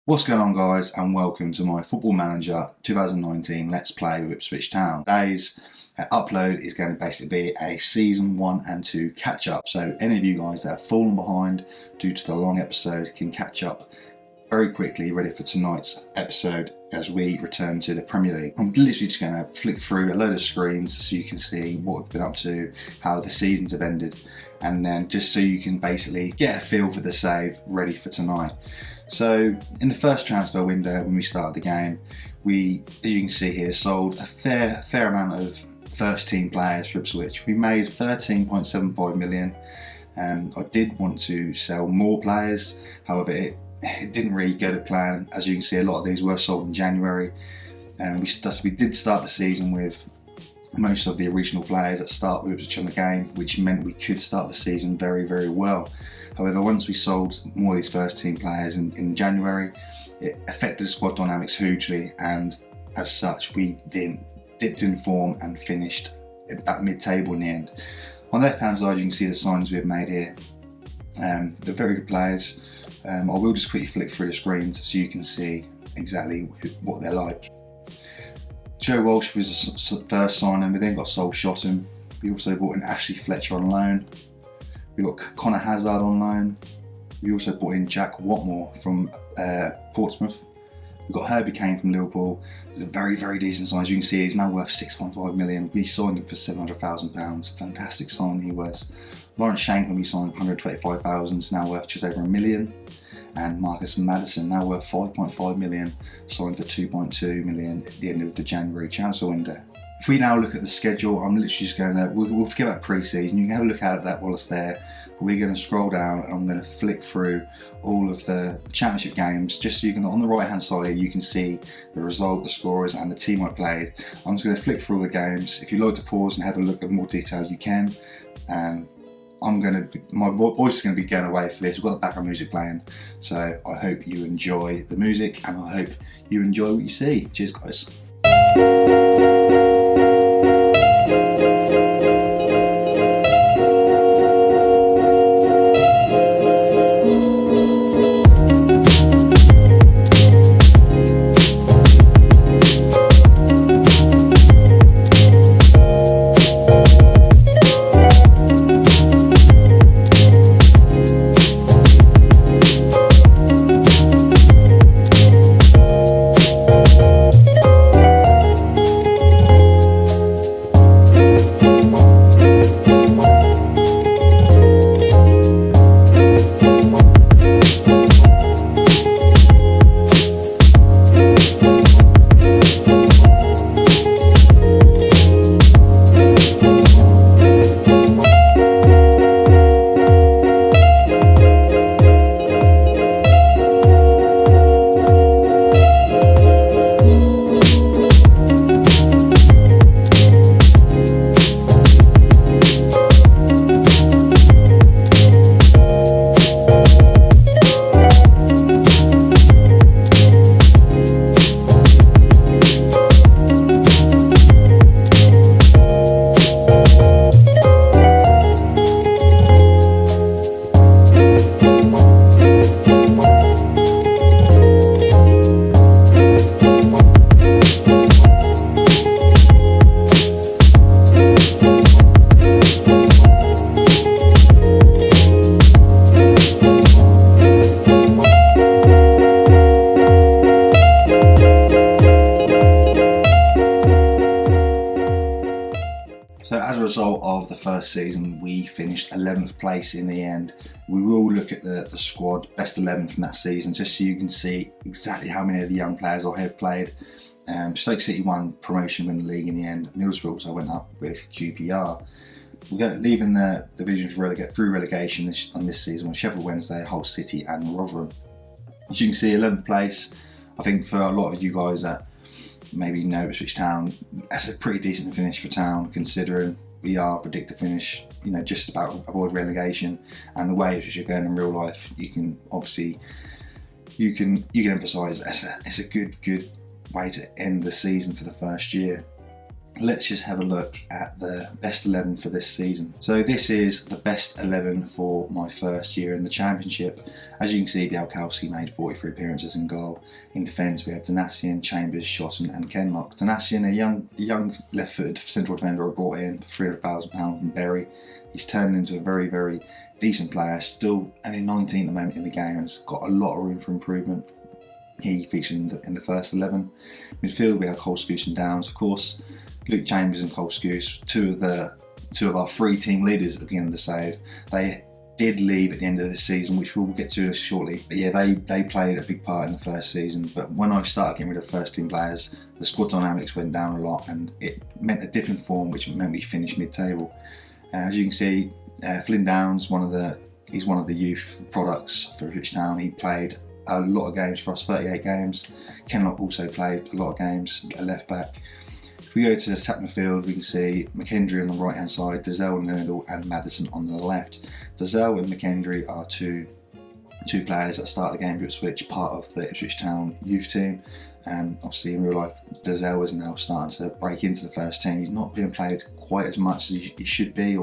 What's going on, guys, and welcome to my Football Manager 2019 Let's Play with Ipswich Town. Today's upload is going to basically be a Season 1 and 2 catch-up, so any of you guys that have fallen behind due to the long episode can catch up very quickly, ready for tonight's episode as we return to the Premier League. I'm literally just going to flick through a load of screens so you can see what we've been up to, how the seasons have ended, and then just so you can basically get a feel for the save ready for tonight. So in the first transfer window when we started the game, we, as you can see here, sold a fair amount of first team players for Ipswich. We made 13.75 million. I did want to sell more players, however it didn't really go to plan. As you can see, a lot of these were sold in January, and we did start the season with most of the original players that start with Ipswich on the game, which meant we could start the season very well. However, once we sold more of these first team players in January, it affected the squad dynamics hugely, and as such we dipped in form and finished about mid-table in the end. On the left hand side you can see the signings we've made here. They're very good players. I will just quickly flick through the screens so you can see exactly what they're like. Joe Walsh was the first signing. We then got Sol Shotton. We also bought in Ashley Fletcher on loan. We got Connor Hazard on loan. We also brought in Jack Watmore from Portsmouth. We got Herbie Kane from Liverpool. A very decent sign. As you can see, he's now worth 6.5 million. We signed him for £700,000. Fantastic sign he was. Lawrence Shanklin we signed 125,000. He's now worth just over £1 million. And Marcus Maddison, now worth 5.5 million, signed for 2.2 million at the end of the January transfer window. If we now look at the schedule, I'm literally just going to, we'll forget about pre-season, you can have a look at that while it's there, but we're going to scroll down and I'm going to flick through all of the championship games, just so you can, on the right hand side here, you can see the result, the scorers and the team I played. I'm just going to flick through all the games. If you'd like to pause and have a look at more detail, you can. And my voice is going to be going away for this. We've got the background music playing, so I hope you enjoy the music and I hope you enjoy what you see. Cheers, guys. So as a result of the first season, we finished 11th place in the end. We will look at the squad, best 11 from that season, just so you can see exactly how many of the young players I have played. Stoke City won promotion, win the league in the end. Middlesbrough also went up with QPR. We're leaving the divisions through relegation on this season with Sheffield Wednesday, Hull City and Rotherham. As you can see, 11th place. I think for a lot of you guys that maybe know Ipswich Town, that's a pretty decent finish for Town, considering we are predicted to finish, just about avoid relegation. And the way Ipswich are going in real life, you can obviously emphasise it's a good way to end the season for the first year. let's just have a look at the best 11 for this season. So this is the best 11 for my first year in the Championship. As you can see, Bialkowski made 43 appearances in goal. In defence, we had Donatian, Chambers, Shotton and Kenlock. Donatian, a young left-footed central defender I brought in for £300,000 from Bury. He's turned into a very, very decent player, still only 19 at the moment in the game, and has got a lot of room for improvement. He featured in the first 11. Midfield, we had Cole Scouse and Downs, of course. Luke Chambers and Cole Scouse, two of our three team leaders at the beginning of the save. They did leave at the end of the season, which we'll get to shortly. But yeah, they played a big part in the first season. But when I started getting rid of first team players, the squad dynamics went down a lot, and it meant a dip in form, which meant we finished mid-table. As you can see, Flynn Downs, he's one of the youth products for Ipswich Town. He played a lot of games for us, 38 games. Kenlock also played a lot of games at left back. If we go to the attack midfield, we can see McKendry on the right hand side, Dazelle in the middle and Madison on the left. Dazelle and McKendry are two players that start the game for Ipswich, part of the Ipswich Town youth team. Obviously in real life, Dazelle is now starting to break into the first team. He's not being played quite as much as he should be, a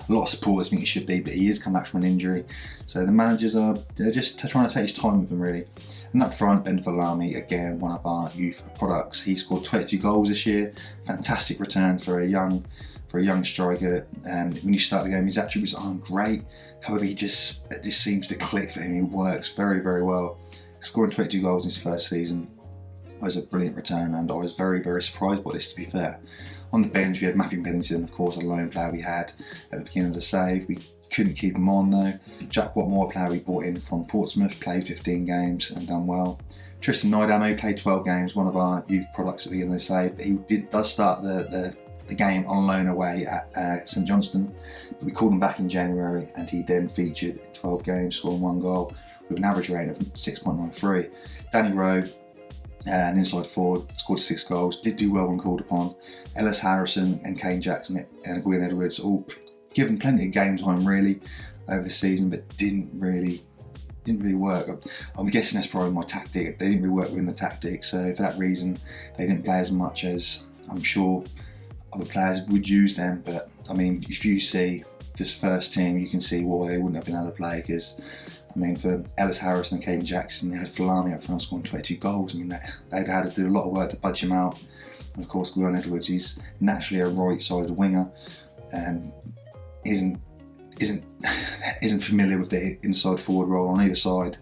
lot of supporters think he should be, but he has come back from an injury. So the managers they're just trying to take his time with him really. And up front, Ben Falami, again, one of our youth products. He scored 22 goals this year. Fantastic return for a young striker. When you start the game, his attributes aren't great. However, it just seems to click for him. He works very, very well. Scoring 22 goals in his first season was a brilliant return, and I was very, very surprised by this, to be fair. On the bench, we had Matthew Pennington, of course, a lone player we had at the beginning of the save. We couldn't keep him on though. Jack Watmore, a player we brought in from Portsmouth, played 15 games and done well. Tristan Nydamo played 12 games, one of our youth products at the beginning of the save, but he does start the game on loan away at St Johnstone. But we called him back in January, and he then featured in 12 games, scoring 1 goal with an average rating of 6.93. Danny Rowe, an inside forward, scored 6 goals, did do well when called upon. Ellis Harrison and Kane Jackson and Gwyn Edwards all given plenty of game time really over the season, but didn't really work. I'm guessing that's probably my tactic. They didn't really work within the tactic, so for that reason they didn't play as much as I'm sure other players would use them. But I mean, if you see this first team, you can see why they wouldn't have been able to play, because I mean, for Ellis Harrison and Caden Jackson, they had Falami up front scoring 22 goals. I mean, they'd had to do a lot of work to budge him out. And of course, Gwyn Edwards, he's naturally a right-sided winger, isn't familiar with the inside forward role on either side.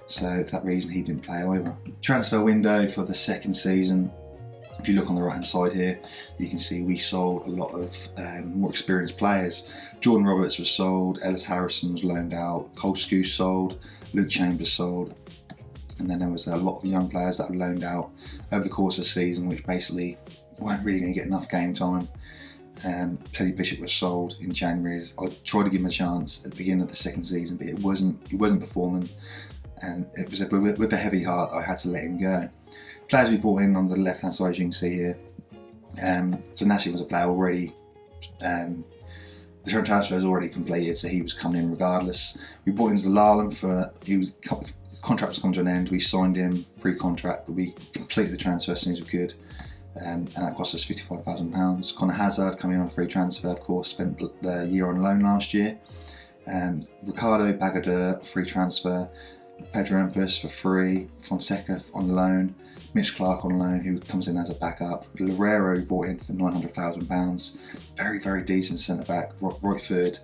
So for that reason, he didn't play either. Transfer window for the second season. If you look on the right hand side here, you can see we sold a lot of more experienced players. Jordan Roberts was sold, Ellis Harrison was loaned out, Cole Scouse sold, Luke Chambers sold, and then there was a lot of young players that were loaned out over the course of the season, which basically weren't really going to get enough game time. Teddy Bishop was sold in January. I tried to give him a chance at the beginning of the second season, but he wasn't performing, and it was with a heavy heart I had to let him go. Players we brought in on the left hand side, as you can see here. Zanashi was a player already. The transfer was already completed, so he was coming in regardless. We brought in Zalalem his contract was coming to an end. We signed him pre-contract, but we completed the transfer as soon as we could. And that cost us £55,000. Connor Hazard coming on a free transfer, of course, spent the year on loan last year. Ricardo Bagadur, free transfer. Pedro Empus for free. Fonseca on loan. Mitch Clark on loan, who comes in as a backup. Loureiro bought in for £900,000. Very, very decent centre back. Right third.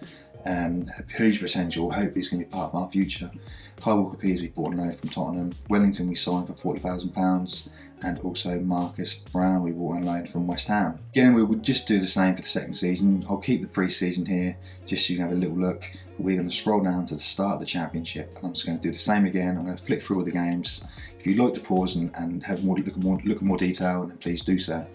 Huge potential. Hope he's going to be part of our future. Kyle Walker-Peters we bought on loan from Tottenham. Wellington we signed for £40,000. And also Marcus Brown we bought on loan from West Ham. Again, we would just do the same for the second season. I'll keep the pre-season here just so you can have a little look. We're going to scroll down to the start of the Championship, and I'm just going to do the same again. I'm going to flick through all the games. If you'd like to pause and have look at more detail, then please do so.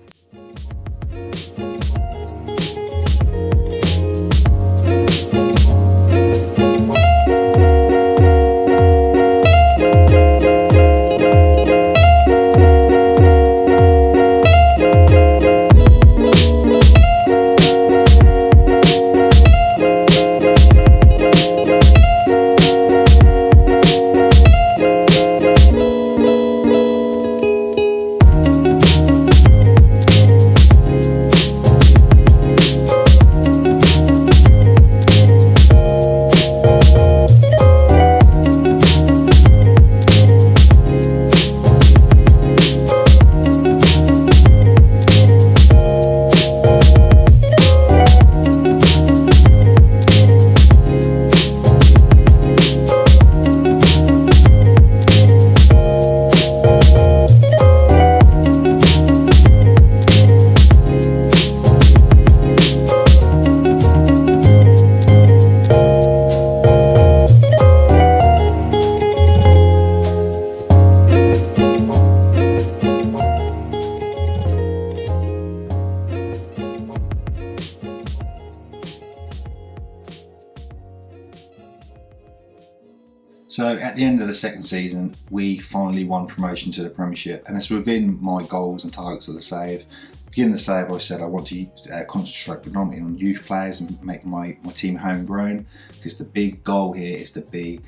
So at the end of the second season, we finally won promotion to the Premiership, and it's within my goals and targets of the save. Beginning the save, I said I want to concentrate predominantly on youth players and make my team homegrown, because the big goal here is to be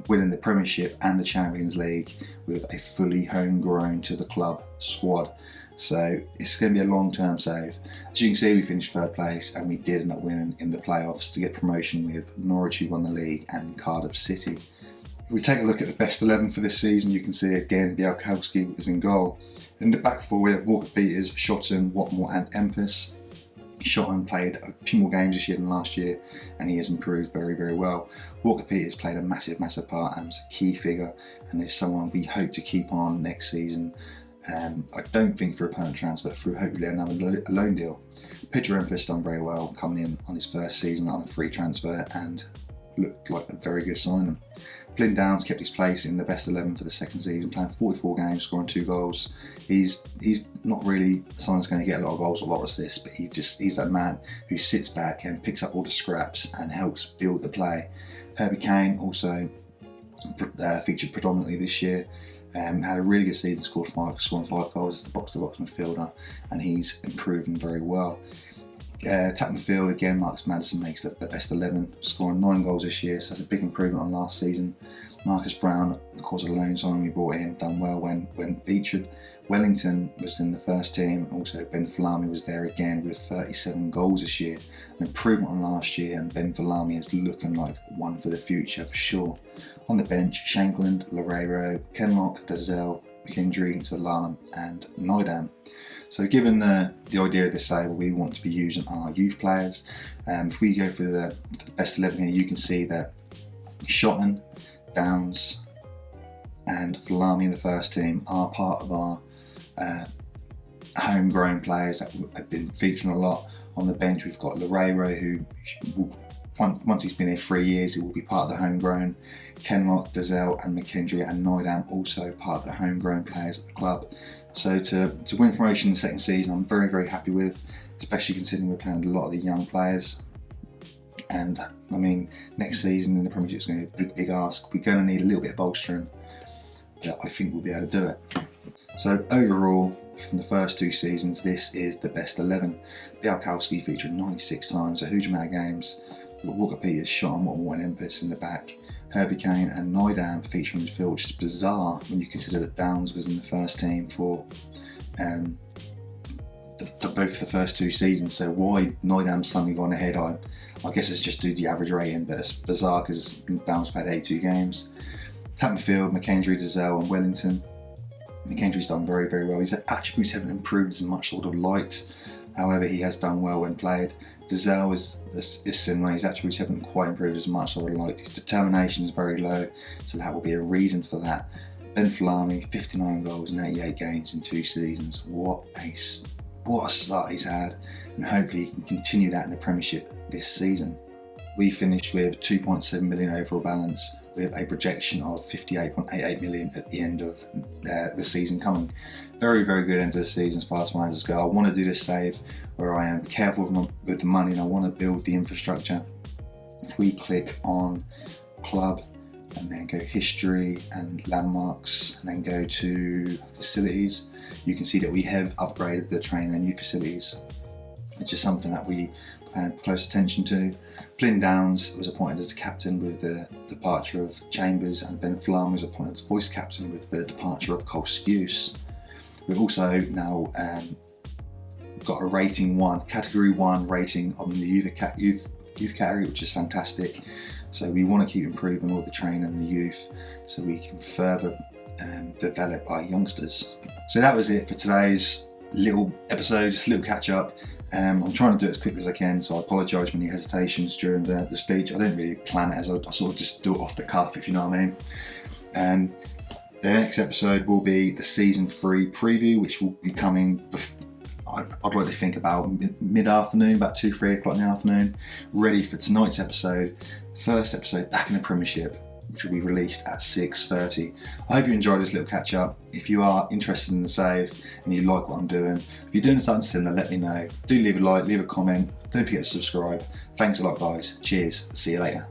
winning the Premiership and the Champions League with a fully homegrown to the club squad. So it's going to be a long-term save. As you can see, we finished third place and we did end up winning in the playoffs to get promotion with Norwich, who won the league, and Cardiff City. If we take a look at the best 11 for this season, you can see again Białkowski is in goal. In the back four we have Walker-Peters, Shotton, Watmore and Empus. Shotton played a few more games this year than last year and he has improved very, very well. Walker-Peters played a massive part and was a key figure, and is someone we hope to keep on next season. I don't think through a permanent transfer, through hopefully another loan deal. Peter Empus done very well coming in on his first season on a free transfer and looked like a very good signing. Flynn Downs kept his place in the best 11 for the second season, playing 44 games, scoring 2 goals. He's not really someone that's going to get a lot of goals or a lot of assists, but he's that man who sits back and picks up all the scraps and helps build the play. Herbie Kane also featured predominantly this year. Had a really good season, scoring 5 goals as the box-to-box midfielder, and he's improving very well. Tap midfield again, Marcus Maddison makes the best 11, scoring 9 goals this year, so that's a big improvement on last season. Marcus Brown, of course, a loan signing we brought in, done well when featured. Wellington was in the first team, also Ben Falami was there again with 37 goals this year, an improvement on last year, and Ben Falami is looking like one for the future for sure. On the bench, Shankland, Loureiro, Kenlock, Dazelle, McKendry, Zalam and Nydam. So given the idea of this save, we want to be using our youth players. If we go through the best 11 here, you can see that Shotton, Downs and Falami in the first team are part of our homegrown players that have been featuring a lot. On the bench we've got Loureiro, who will, once he's been here 3 years, he will be part of the homegrown. Kenlock, Dazelle and McKendry and Nydam also part of the homegrown players at the club. So to win promotion in the second season, I'm very happy with, especially considering we're playing a lot of the young players. And I mean, next season in the Premiership is going to be a big ask. We're going to need a little bit of bolstering, but I think we'll be able to do it. So overall, from the first 2 seasons, this is the best 11. Białkowski featured 96 times, a huge amount of games. Walker-Peters, Shotton, Watmore and Empus in the back. Herbie Kane and Nydam featuring midfield, which is bizarre when you consider that Downs was in the first team for both the first 2 seasons. So why Nydam's suddenly gone ahead, I guess it's just due to the average rating, but it's bizarre because Downs played 82 games. Tap midfield, McKendry, Dazelle and Wellington. McKendry's done very well. His attributes haven't improved as much as I would have liked. However, he has done well when played. Dazelle is similar. His attributes haven't quite improved as much as I would have liked. His determination is very low, so that will be a reason for that. Ben Falami, 59 goals in 88 games in 2 seasons. What a start he's had, and hopefully he can continue that in the Premiership this season. We finished with 2.7 million overall balance, with a projection of 58.88 million at the end of the season coming. Very good end of the season as far as finances go. I want to do this save where I am careful with the money and I want to build the infrastructure. If we click on club and then go history and landmarks and then go to facilities, you can see that we have upgraded the training and new facilities. It's just something that we pay close attention to. Flynn Downs was appointed as the captain with the departure of Chambers, and Ben Falami was appointed as voice captain with the departure of Cole Skuse. We've also now got a category 1 rating on the youth category, which is fantastic. So we want to keep improving all the training and the youth so we can further develop our youngsters. So that was it for today's little episode, just a little catch up. I'm trying to do it as quickly as I can, so I apologise for any hesitations during the speech. I don't really plan it, as I sort of just do it off the cuff, if you know what I mean. The next episode will be the season 3 preview, which will be coming, I'd like to think about mid-afternoon, about 2-3 o'clock in the afternoon, ready for tonight's episode, first episode back in the Premiership, which will be released at 6:30. I hope you enjoyed this little catch up. If you are interested in the save and you like what I'm doing, if you're doing something similar, let me know. Do leave a like, leave a comment, don't forget to subscribe. Thanks a lot guys, cheers, see you later.